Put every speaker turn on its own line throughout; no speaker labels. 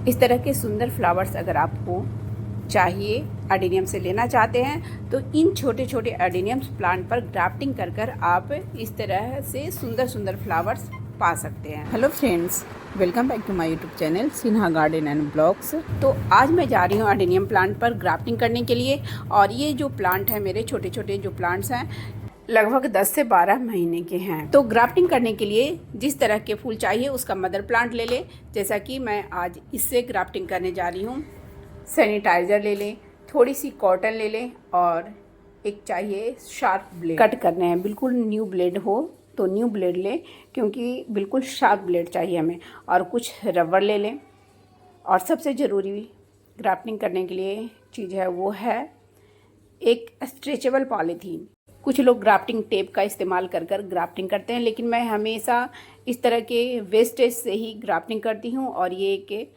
इस तरह के सुंदर फ्लावर्स अगर आपको चाहिए, एडेनियम से लेना चाहते हैं, तो इन छोटे छोटे एडेनियम्स प्लांट पर ग्राफ्टिंग कर कर आप इस तरह से सुंदर सुंदर फ्लावर्स पा सकते हैं। Hello friends, welcome back to my YouTube channel Sinha garden and blogs. तो आज मैं जा रही हूँ एडेनियम प्लांट पर ग्राफ्टिंग करने के लिए। और ये जो प्लांट है, मेरे छोटे छोटे जो प्लांट्स हैं, लगभग 10 से 12 महीने के हैं। तो ग्राफ्टिंग करने के लिए जिस तरह के फूल चाहिए उसका मदर प्लांट ले लें। जैसा कि मैं आज इससे ग्राफ्टिंग करने जा रही हूँ। सैनिटाइज़र ले लें, थोड़ी सी कॉटन ले लें और एक चाहिए शार्प ब्लेड। कट करने हैं, बिल्कुल न्यू ब्लेड हो तो न्यू ब्लेड लें, क्योंकि बिल्कुल शार्प ब्लेड चाहिए हमें। और कुछ रबर ले लें। और सबसे ज़रूरी ग्राफ्टिंग करने के लिए चीज़ है वो है एक स्ट्रेचेबल पॉलीथीन। कुछ लोग ग्राफ्टिंग टेप का इस्तेमाल कर कर ग्राफ्टिंग करते हैं, लेकिन मैं हमेशा इस तरह के वेस्टेज से ही ग्राफ्टिंग करती हूँ। और ये एक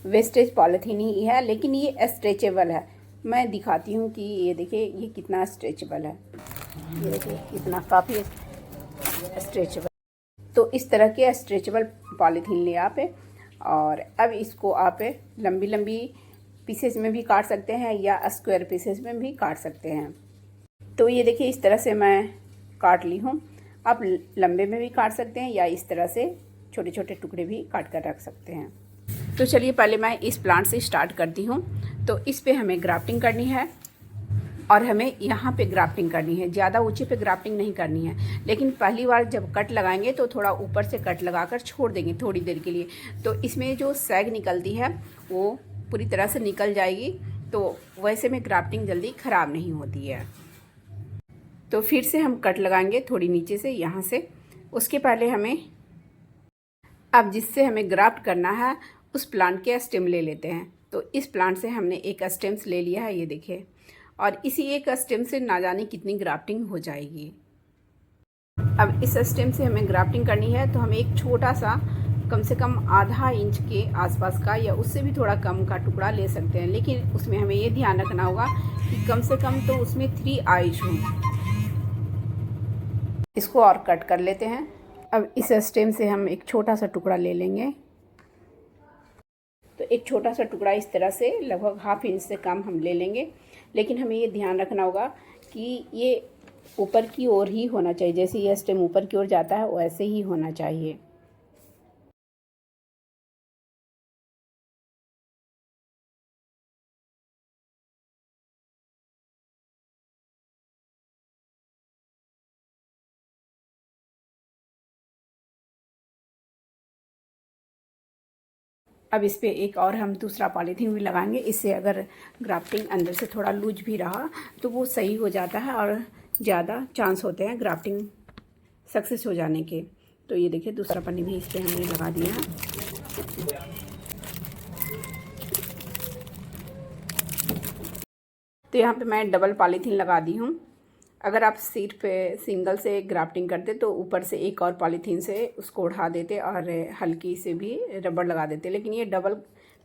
वेस्टेज पॉलीथीन ही है, लेकिन ये स्ट्रेचेबल है। मैं दिखाती हूँ कि ये देखिए ये कितना स्ट्रेचेबल है। ये देखिए कितना काफ़ी स्ट्रेचेबल। तो इस तरह के स्ट्रेचेबल पॉलीथीन ले आप। और अब इसको आप लंबी लंबी पीसेस में भी काट सकते हैं या स्क्वायर पीसेस में भी काट सकते हैं। तो ये देखिए इस तरह से मैं काट ली हूँ। आप लंबे में भी काट सकते हैं या इस तरह से छोटे छोटे टुकड़े भी काट कर रख सकते हैं। तो चलिए पहले मैं इस प्लांट से स्टार्ट करती हूँ। तो इस पे हमें ग्राफ्टिंग करनी है और हमें यहाँ पे ग्राफ्टिंग करनी है। ज़्यादा ऊंचे पे ग्राफ्टिंग नहीं करनी है, लेकिन पहली बार जब कट लगाएंगे तो थोड़ा ऊपर से कट लगाकर छोड़ देंगे थोड़ी देर के लिए। तो इसमें जो सैग निकलती है वो पूरी तरह से निकल जाएगी। तो वैसे में ग्राफ्टिंग जल्दी ख़राब नहीं होती है। तो फिर से हम कट लगाएंगे थोड़ी नीचे से, यहाँ से। उसके पहले हमें अब जिससे हमें ग्राफ्ट करना है उस प्लांट के स्टेम ले लेते हैं। तो इस प्लांट से हमने एक स्टेम्स ले लिया है, ये देखिए। और इसी एक स्टेम से ना जाने कितनी ग्राफ्टिंग हो जाएगी। अब इस स्टेम से हमें ग्राफ्टिंग करनी है, तो हम एक छोटा सा कम से कम आधा इंच के आसपास का या उससे भी थोड़ा कम का टुकड़ा ले सकते हैं। लेकिन उसमें हमें ये ध्यान रखना होगा कि कम से कम तो उसमें 3 आइज हों। इसको और कट कर लेते हैं। अब इस स्टेम से हम एक छोटा सा टुकड़ा ले लेंगे। तो एक छोटा सा टुकड़ा इस तरह से लगभग ½ इंच से कम हम ले लेंगे। लेकिन हमें ये ध्यान रखना होगा कि ये ऊपर की ओर ही होना चाहिए। जैसे ये स्टेम ऊपर की ओर जाता है वैसे ही होना चाहिए। अब इस पर एक और हम दूसरा पॉलीथीन भी लगाएंगे। इससे अगर ग्राफ्टिंग अंदर से थोड़ा लूज भी रहा तो वो सही हो जाता है और ज़्यादा चांस होते हैं ग्राफ्टिंग सक्सेस हो जाने के। तो ये देखिए दूसरा पन्नी भी इस पर हमने लगा दिया है। तो यहाँ पे मैं डबल पॉलीथीन लगा दी हूँ। अगर आप सिर्फ सिंगल से ग्राफ्टिंग करते तो ऊपर से एक और पॉलीथीन से उसको उठा देते और हल्की से भी रबर लगा देते, लेकिन ये डबल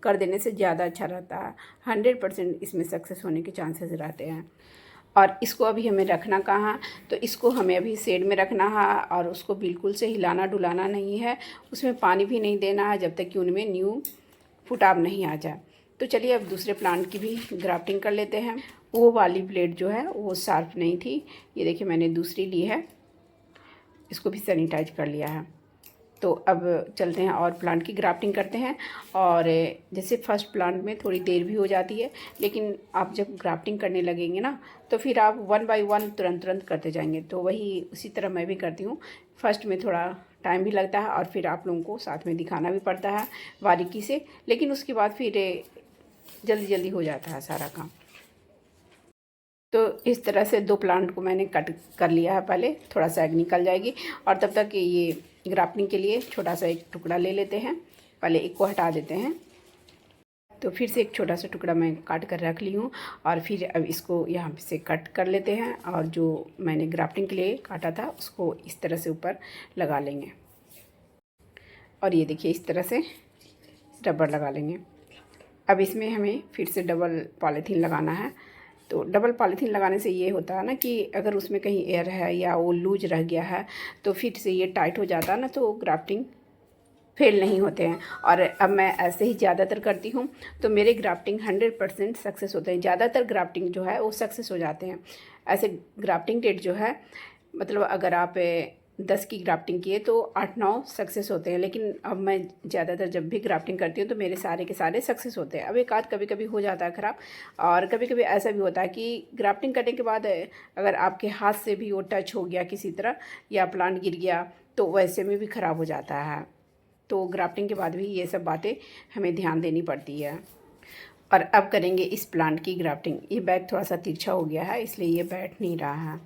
कर देने से ज़्यादा अच्छा रहता है। 100% इसमें सक्सेस होने के चांसेस रहते हैं। और इसको अभी हमें रखना कहाँ, तो इसको हमें अभी शेड में रखना है और उसको बिल्कुल से हिलाना डुलाना नहीं है। उसमें पानी भी नहीं देना है जब तक कि उनमें न्यू फुटाव नहीं आ जाए। तो चलिए अब दूसरे प्लांट की भी ग्राफ्टिंग कर लेते हैं। वो वाली ब्लेड जो है वो शार्प नहीं थी, ये देखिए मैंने दूसरी ली है। इसको भी सैनिटाइज कर लिया है। तो अब चलते हैं और प्लांट की ग्राफ्टिंग करते हैं। और जैसे फर्स्ट प्लांट में थोड़ी देर भी हो जाती है, लेकिन आप जब ग्राफ्टिंग करने लगेंगे ना तो फिर आप 1 बाय 1 तुरंत तुरंत करते जाएंगे। तो वही उसी तरह मैं भी करती हूँ। फर्स्ट में थोड़ा टाइम भी लगता है और फिर आप लोगों को साथ में दिखाना भी पड़ता है बारीकी से, लेकिन उसके बाद फिर जल्दी जल्दी हो जाता है सारा काम। तो इस तरह से 2 प्लांट को मैंने कट कर लिया है। पहले थोड़ा सैग निकल जाएगी और तब तक ये ग्राफ्टिंग के लिए छोटा सा एक टुकड़ा ले लेते हैं। पहले एक को हटा देते हैं। तो फिर से एक छोटा सा टुकड़ा मैं काट कर रख ली हूँ और फिर अब इसको यहाँ से कट कर लेते हैं। और जो मैंने ग्राफ्टिंग के लिए काटा था उसको इस तरह से ऊपर लगा लेंगे। और ये देखिए इस तरह से रबर लगा लेंगे। अब इसमें हमें फिर से डबल पॉलीथीन लगाना है। तो डबल पॉलीथीन लगाने से ये होता है ना कि अगर उसमें कहीं एयर है या वो लूज रह गया है तो फिर से ये टाइट हो जाता है ना, तो ग्राफ्टिंग फेल नहीं होते हैं। और अब मैं ऐसे ही ज़्यादातर करती हूँ तो मेरे ग्राफ्टिंग 100% सक्सेस होते हैं। ज़्यादातर ग्राफ्टिंग जो है वो सक्सेस हो जाते हैं। ऐसे ग्राफ्टिंग रेट जो है, मतलब अगर आप 10 की ग्राफ्टिंग किए तो 8-9 सक्सेस होते हैं। लेकिन अब मैं ज़्यादातर जब भी ग्राफ्टिंग करती हूँ तो मेरे सारे के सारे सक्सेस होते हैं। अब एक आध कभी कभी हो जाता है ख़राब, और कभी कभी ऐसा भी होता है कि ग्राफ्टिंग करने के बाद अगर आपके हाथ से भी वो टच हो गया किसी तरह या प्लांट गिर गया तो वैसे में भी ख़राब हो जाता है। तो ग्राफ्टिंग के बाद भी ये सब बातें हमें ध्यान देनी पड़ती है। और अब करेंगे इस प्लांट की ग्राफ्टिंग। ये बैग थोड़ा सा तिरछा हो गया है इसलिए ये बैठ नहीं रहा है।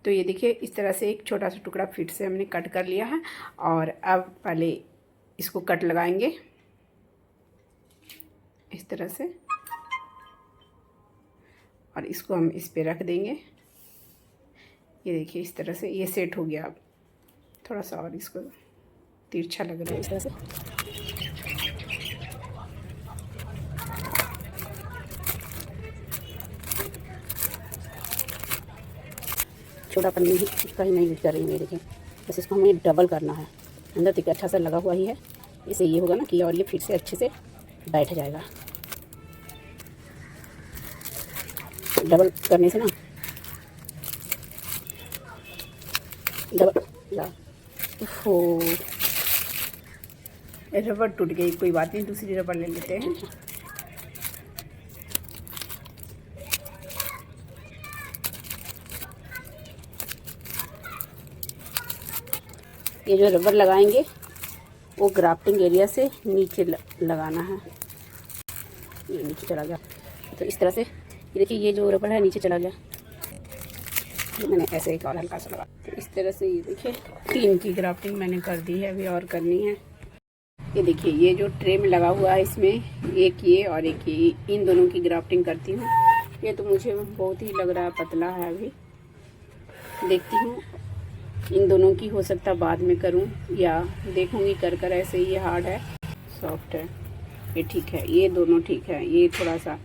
तो ये देखिए इस तरह से एक छोटा सा टुकड़ा फिट से हमने कट कर लिया है। और अब पहले इसको कट लगाएंगे इस तरह से, और इसको हम इस पे रख देंगे। ये देखिए इस तरह से ये सेट हो गया। अब थोड़ा सा और इसको तिरछा लग रहा है इस तरह से। छोटा पन्नी ही इसका ही नहीं यूज कर रही है। देखिए बस इसको हमें डबल करना है। अंदर तक अच्छा सा लगा हुआ ही है, इससे ये होगा ना कि और ये फिर से अच्छे से बैठ जाएगा। डबल करने से ना डबल हो रबड़ टूट गई, कोई बात नहीं, दूसरी रबड़ ले लेते हैं। ये जो रबड़ लगाएंगे वो ग्राफ्टिंग एरिया से नीचे लगाना है। ये नीचे चला गया तो इस तरह से ये देखिए ये जो रबड़ है नीचे चला गया। मैंने ऐसे एक और हल्का सा लगा, तो इस तरह से ये देखिए 3 की ग्राफ्टिंग मैंने कर दी है, अभी और करनी है। ये देखिए ये जो ट्रे में लगा हुआ है इसमें एक ये और एक ये, इन दोनों की ग्राफ्टिंग करती हूँ। ये तो मुझे बहुत ही लग रहा है पतला है, अभी देखती हूँ। इन दोनों की हो सकता बाद में करूं या देखूंगी कर कर। ऐसे ही ये हार्ड है, सॉफ्ट है, ये ठीक है, ये दोनों ठीक है। ये थोड़ा सा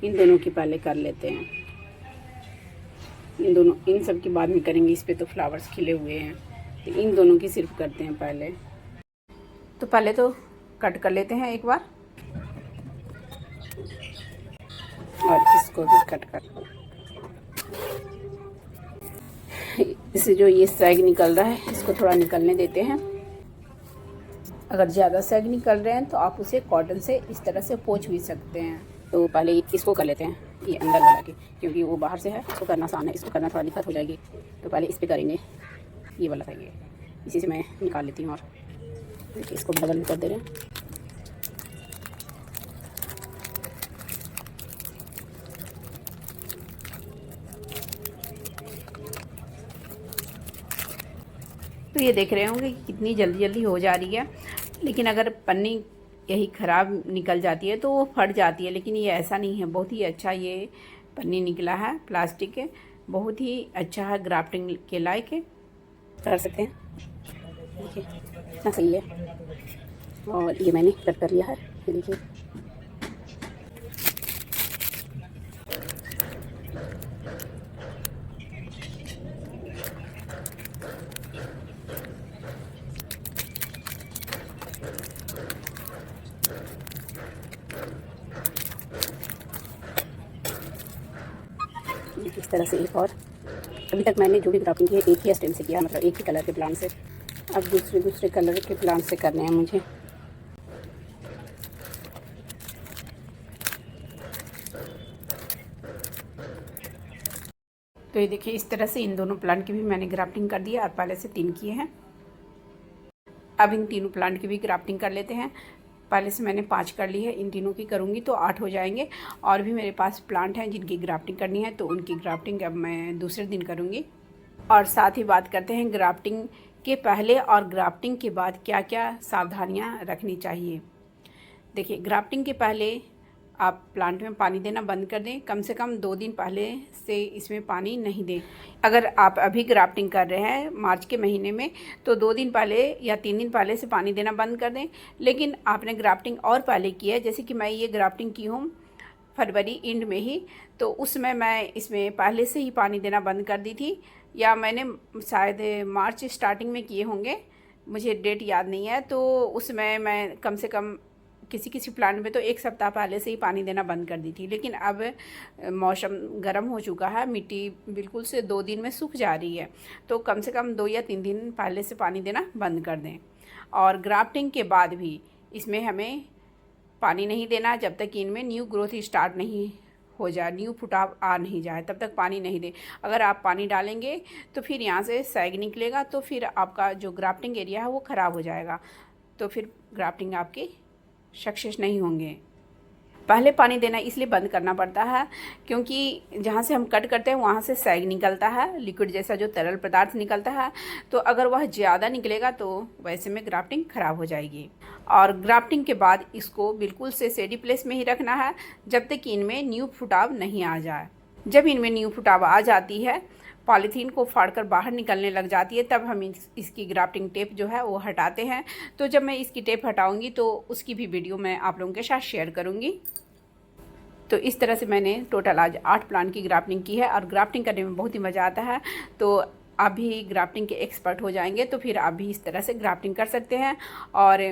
इन दोनों की पहले कर लेते हैं। इन सब की बाद में करेंगे। इस पे तो फ्लावर्स खिले हुए हैं, तो इन दोनों की सिर्फ करते हैं पहले। तो पहले तो कट कर लेते हैं एक बार, और इसको भी कट कर। इससे जो ये सैग निकल रहा है इसको थोड़ा निकलने देते हैं। अगर ज़्यादा सैग निकल रहे हैं तो आप उसे कॉटन से इस तरह से पोंछ भी सकते हैं। तो पहले इसको कर लेते हैं, ये अंदर वाला के, क्योंकि वो बाहर से है, इसको करना आसान है। इसको करना थोड़ा दिक्कत हो जाएगी, तो पहले इस पर करेंगे। ये वाला था, ये इसी से मैं निकाल लेती हूँ। और देखिए इसको बगल में कर दे रहे हैं। तो ये देख रहे होंगे कि कितनी जल्दी जल्दी हो जा रही है। लेकिन अगर पन्नी यही ख़राब निकल जाती है तो वो फट जाती है, लेकिन ये ऐसा नहीं है। बहुत ही अच्छा ये पन्नी निकला है, प्लास्टिक के, बहुत ही अच्छा है, ग्राफ्टिंग के लायक है, कर सकते हैं। देखिए इतना सही है। और ये मैंने कट कर लिया है, ये देखिए। इस तरह से एक और, अभी तक मैंने जो भी ग्राफ्टिंग की है एक ही स्टेम से किया, मतलब एक ही कलर के प्लांट से। अब दूसरे कलर के प्लांट से करने हैं मुझे। तो ये देखिए इस तरह से इन दोनों प्लांट की भी मैंने ग्राफ्टिंग कर दी है, और पहले से 3 किए हैं। अब इन तीनों प्लांट की भी ग्राफ्टिंग कर लेते हैं। पहले से मैंने 5 कर ली है, इन तीनों की करूँगी तो 8 हो जाएंगे। और भी मेरे पास प्लांट हैं जिनकी ग्राफ्टिंग करनी है, तो उनकी ग्राफ्टिंग अब मैं दूसरे दिन करूँगी। और साथ ही बात करते हैं ग्राफ्टिंग के पहले और ग्राफ्टिंग के बाद क्या क्या सावधानियाँ रखनी चाहिए। देखिए ग्राफ्टिंग के पहले आप प्लांट में पानी देना बंद कर दें। कम से कम 2 दिन पहले से इसमें पानी नहीं दें। अगर आप अभी ग्राफ्टिंग कर रहे हैं मार्च के महीने में, तो 2 दिन पहले या 3 दिन पहले से पानी देना बंद कर दें। लेकिन आपने ग्राफ्टिंग और पहले की है, जैसे कि मैं ये ग्राफ्टिंग की हूँ फरवरी एंड में ही, तो उसमें मैं इसमें पहले से ही पानी देना बंद कर दी थी, या मैंने शायद मार्च स्टार्टिंग में किए होंगे, मुझे डेट याद नहीं है, तो उसमें मैं कम से कम किसी किसी प्लांट में तो 1 सप्ताह पहले से ही पानी देना बंद कर दी थी। लेकिन अब मौसम गर्म हो चुका है, मिट्टी बिल्कुल से 2 दिन में सूख जा रही है, तो कम से कम 2 या 3 दिन पहले से पानी देना बंद कर दें। और ग्राफ्टिंग के बाद भी इसमें हमें पानी नहीं देना जब तक कि इनमें न्यू ग्रोथ स्टार्ट नहीं हो जाए, न्यू फुटाव आ नहीं जाए, तब तक पानी नहीं दें। अगर आप पानी डालेंगे तो फिर यहाँ से सैग निकलेगा, तो फिर आपका जो ग्राफ्टिंग एरिया है वो ख़राब हो जाएगा, तो फिर ग्राफ्टिंग आपकी सक्सेस नहीं होंगे। पहले पानी देना इसलिए बंद करना पड़ता है क्योंकि जहाँ से हम कट करते हैं वहाँ से सैग निकलता है, लिक्विड जैसा जो तरल पदार्थ निकलता है, तो अगर वह ज़्यादा निकलेगा तो वैसे में ग्राफ्टिंग ख़राब हो जाएगी। और ग्राफ्टिंग के बाद इसको बिल्कुल से सेडी प्लेस में ही रखना है जब तक कि इनमें न्यू फुटाव नहीं आ जाए। जब इनमें न्यू फुटाव आ जाती है, पॉलीथीन को फाड़कर बाहर निकलने लग जाती है, तब हम इसकी ग्राफ्टिंग टेप जो है वो हटाते हैं। तो जब मैं इसकी टेप हटाऊंगी तो उसकी भी वीडियो मैं आप लोगों के साथ शेयर करूंगी। तो इस तरह से मैंने टोटल आज 8 प्लांट की ग्राफ्टिंग की है और ग्राफ्टिंग करने में बहुत ही मज़ा आता है। तो आप भी ग्राफ्टिंग के एक्सपर्ट हो जाएंगे तो फिर आप भी इस तरह से ग्राफ्टिंग कर सकते हैं। और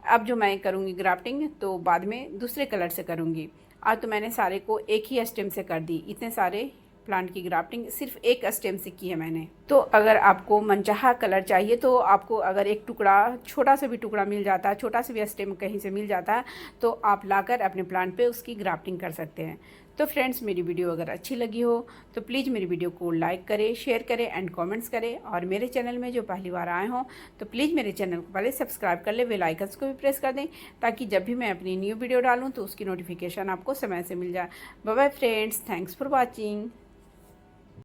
अब जो मैं करूँगी ग्राफ्टिंग तो बाद में दूसरे कलर से करूँगी। आज तो मैंने सारे को एक ही स्टेम से कर दी, इतने सारे प्लांट की ग्राफ्टिंग सिर्फ एक स्टेम से की है मैंने। तो अगर आपको मनचाहा कलर चाहिए तो आपको अगर एक टुकड़ा, छोटा सा भी टुकड़ा मिल जाता है, छोटा सा भी स्टेम कहीं से मिल जाता है, तो आप लाकर अपने प्लांट पे उसकी ग्राफ्टिंग कर सकते हैं। तो फ्रेंड्स, मेरी वीडियो अगर अच्छी लगी हो तो प्लीज़ मेरी वीडियो को लाइक करें, शेयर करें एंड कमेंट्स करें। और मेरे चैनल में जो पहली बार आए हों तो प्लीज़ मेरे चैनल को पहले सब्सक्राइब कर लें, बेल आइकन्स को भी प्रेस कर दें ताकि जब भी मैं अपनी न्यू वीडियो डालूँ तो उसकी नोटिफिकेशन आपको समय से मिल जाए। Bye bye friends, thanks for watching.